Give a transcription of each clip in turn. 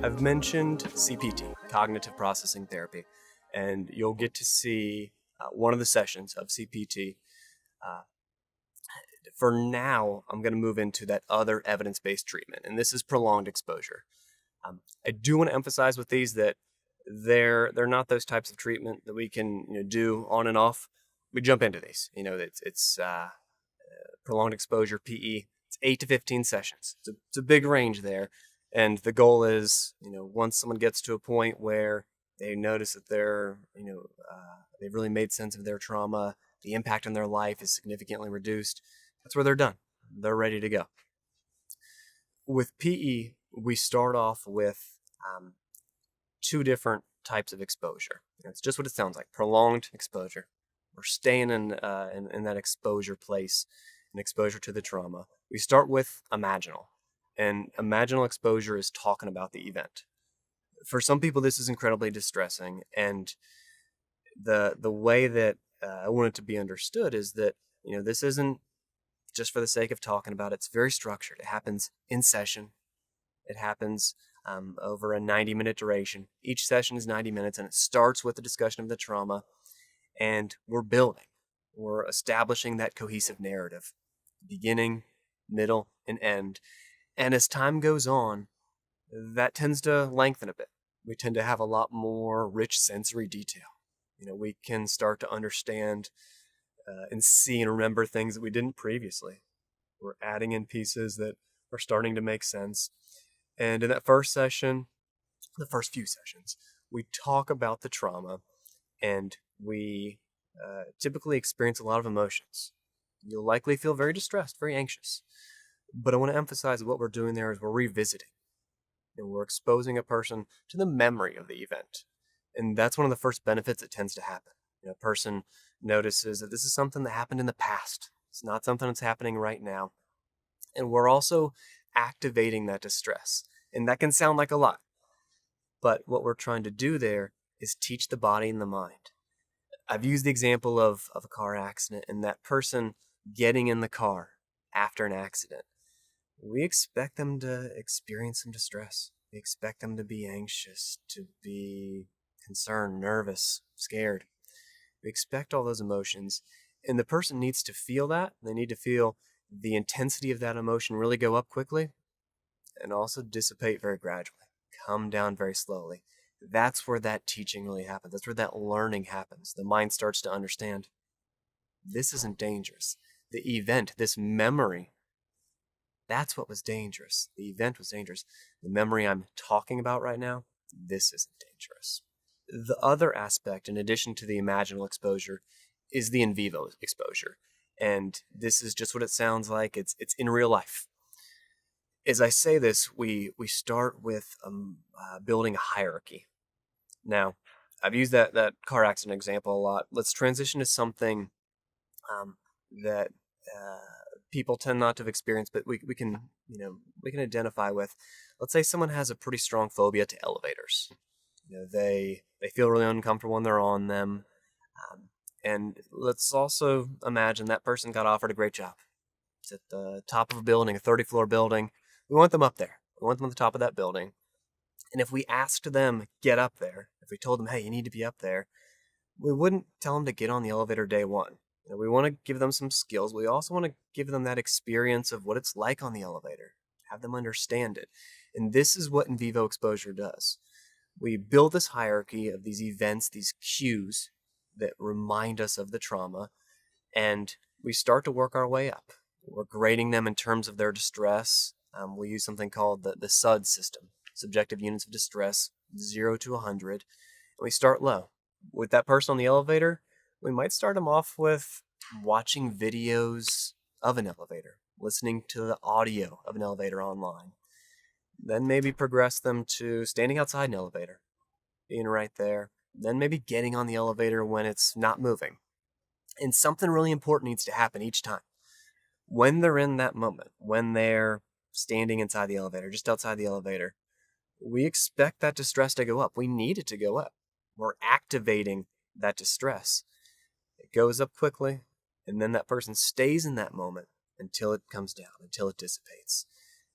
I've mentioned CPT, cognitive processing therapy, and you'll get to see one of the sessions of CPT. For now, I'm going to move into that other evidence-based treatment, and this is prolonged exposure. I do want to emphasize with these that they're not those types of treatment that we can do on and off. We jump into these. It's prolonged exposure PE. It's 8 to 15 sessions. It's a big range there. And the goal is, once someone gets to a point where they notice that they've really made sense of their trauma, the impact on their life is significantly reduced, that's where they're done. They're ready to go. With PE, we start off with two different types of exposure. It's just what it sounds like, prolonged exposure. We're staying in that exposure place, an exposure to the trauma. We start with imaginal. And imaginal exposure is talking about the event. For some people, this is incredibly distressing. And the way that I want it to be understood is that, this isn't just for the sake of talking about it. It's very structured. It happens in session. It happens over a 90-minute duration. Each session is 90 minutes, and it starts with the discussion of the trauma. And we're building. We're establishing that cohesive narrative. Beginning, middle, and end. And as time goes on, that tends to lengthen a bit. We tend to have a lot more rich sensory detail. We can start to understand and see and remember things that we didn't previously. We're adding in pieces that are starting to make sense. And in that first session, the first few sessions, we talk about the trauma, and we typically experience a lot of emotions. You'll likely feel very distressed, very anxious. But I want to emphasize what we're doing there is we're revisiting. And we're exposing a person to the memory of the event. And that's one of the first benefits that tends to happen. A person notices that this is something that happened in the past. It's not something that's happening right now. And we're also activating that distress. And that can sound like a lot. But what we're trying to do there is teach the body and the mind. I've used the example of a car accident and that person getting in the car after an accident. We expect them to experience some distress. We expect them to be anxious, to be concerned, nervous, scared. We expect all those emotions, and the person needs to feel that. They need to feel the intensity of that emotion really go up quickly and also dissipate very gradually, come down very slowly. That's where that teaching really happens. That's where that learning happens. The mind starts to understand this isn't dangerous. The event, this memory, that's what was dangerous. The event was dangerous. The memory I'm talking about right now, this isn't dangerous. The other aspect, in addition to the imaginal exposure, is the in vivo exposure. And this is just what it sounds like. It's in real life. As I say this, we start with building a hierarchy. Now, I've used that car accident example a lot. Let's transition to something that people tend not to have experienced, but we can identify with. Let's say someone has a pretty strong phobia to elevators. They feel really uncomfortable when they're on them. And let's also imagine that person got offered a great job. It's at the top of a building, a 30-floor building. We want them up there. We want them at the top of that building. And if we asked them, get up there, if we told them, hey, you need to be up there, we wouldn't tell them to get on the elevator day one. We want to give them some skills. We also want to give them that experience of what it's like on the elevator, have them understand it. And this is what in vivo exposure does. We build this hierarchy of these events, these cues that remind us of the trauma, and we start to work our way up. We're grading them in terms of their distress. We use something called the SUD system, subjective units of distress, 0 to 100. And we start low. With that person on the elevator, we might start them off with watching videos of an elevator, listening to the audio of an elevator online. Then maybe progress them to standing outside an elevator, being right there. Then maybe getting on the elevator when it's not moving. And something really important needs to happen each time. When they're in that moment, when they're standing inside the elevator, just outside the elevator, we expect that distress to go up. We need it to go up. We're activating that distress. It goes up quickly, and then that person stays in that moment until it comes down, until it dissipates.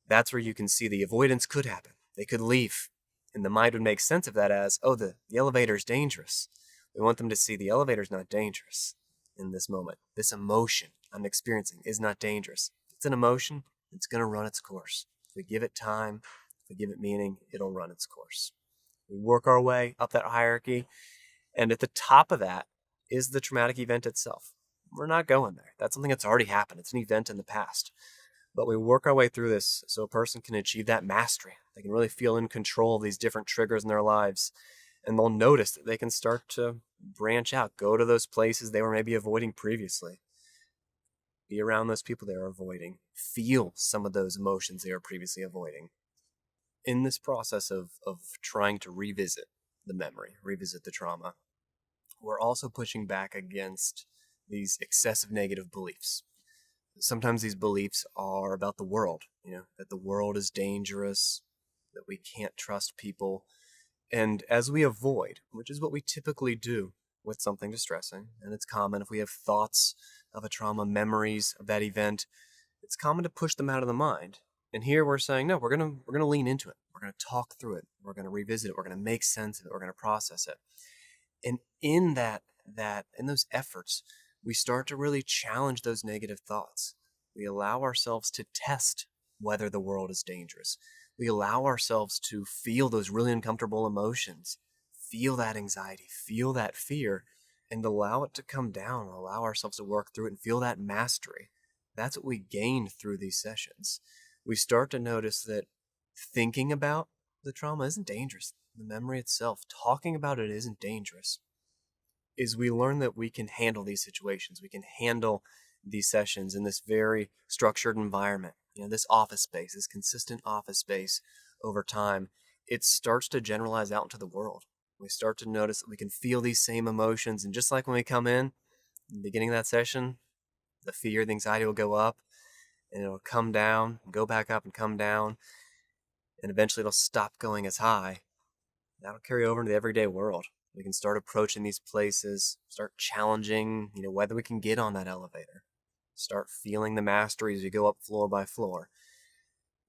That's where you can see the avoidance could happen. They could leave. And the mind would make sense of that as, oh, the elevator is dangerous. We want them to see the elevator is not dangerous in this moment. This emotion I'm experiencing is not dangerous. It's an emotion. It's going to run its course. If we give it time, if we give it meaning, it'll run its course. We work our way up that hierarchy, and at the top of that is the traumatic event itself. We're not going there. That's something that's already happened. It's an event in the past. But we work our way through this so a person can achieve that mastery. They can really feel in control of these different triggers in their lives. And they'll notice that they can start to branch out, go to those places they were maybe avoiding previously. Be around those people they were avoiding. Feel some of those emotions they were previously avoiding. In this process of trying to revisit the memory, revisit the trauma, we're also pushing back against these excessive negative beliefs. Sometimes these beliefs are about the world, that the world is dangerous, that we can't trust people. And as we avoid, which is what we typically do with something distressing, and it's common if we have thoughts of a trauma, memories of that event, it's common to push them out of the mind. And here we're saying, no, we're going to lean into it. We're going to talk through it. We're going to revisit it. We're going to make sense of it. We're going to process it. And in in those efforts, we start to really challenge those negative thoughts. We allow ourselves to test whether the world is dangerous. We allow ourselves to feel those really uncomfortable emotions, feel that anxiety, feel that fear, and allow it to come down, allow ourselves to work through it and feel that mastery. That's what we gain through these sessions. We start to notice that thinking about the trauma isn't dangerous. The memory itself, talking about it isn't dangerous. Is we learn that we can handle these situations. We can handle these sessions in this very structured environment. This office space, this consistent office space over time, it starts to generalize out into the world. We start to notice that we can feel these same emotions. And just like when we come in the beginning of that session, the fear, the anxiety will go up and it'll come down, go back up and come down. And eventually it'll stop going as high. That'll carry over into the everyday world. We can start approaching these places, start challenging, whether we can get on that elevator. Start feeling the mastery as we go up floor by floor.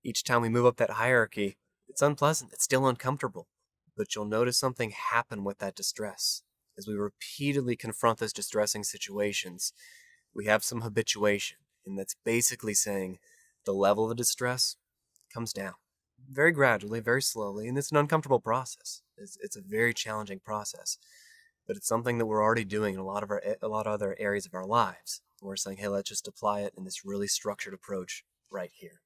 Each time we move up that hierarchy, it's unpleasant. It's still uncomfortable. But you'll notice something happen with that distress. As we repeatedly confront those distressing situations, we have some habituation. And that's basically saying the level of distress comes down. Very gradually, very slowly, and it's an uncomfortable process. It's a very challenging process, but it's something that we're already doing in a lot of other areas of our lives. We're saying, hey, let's just apply it in this really structured approach right here.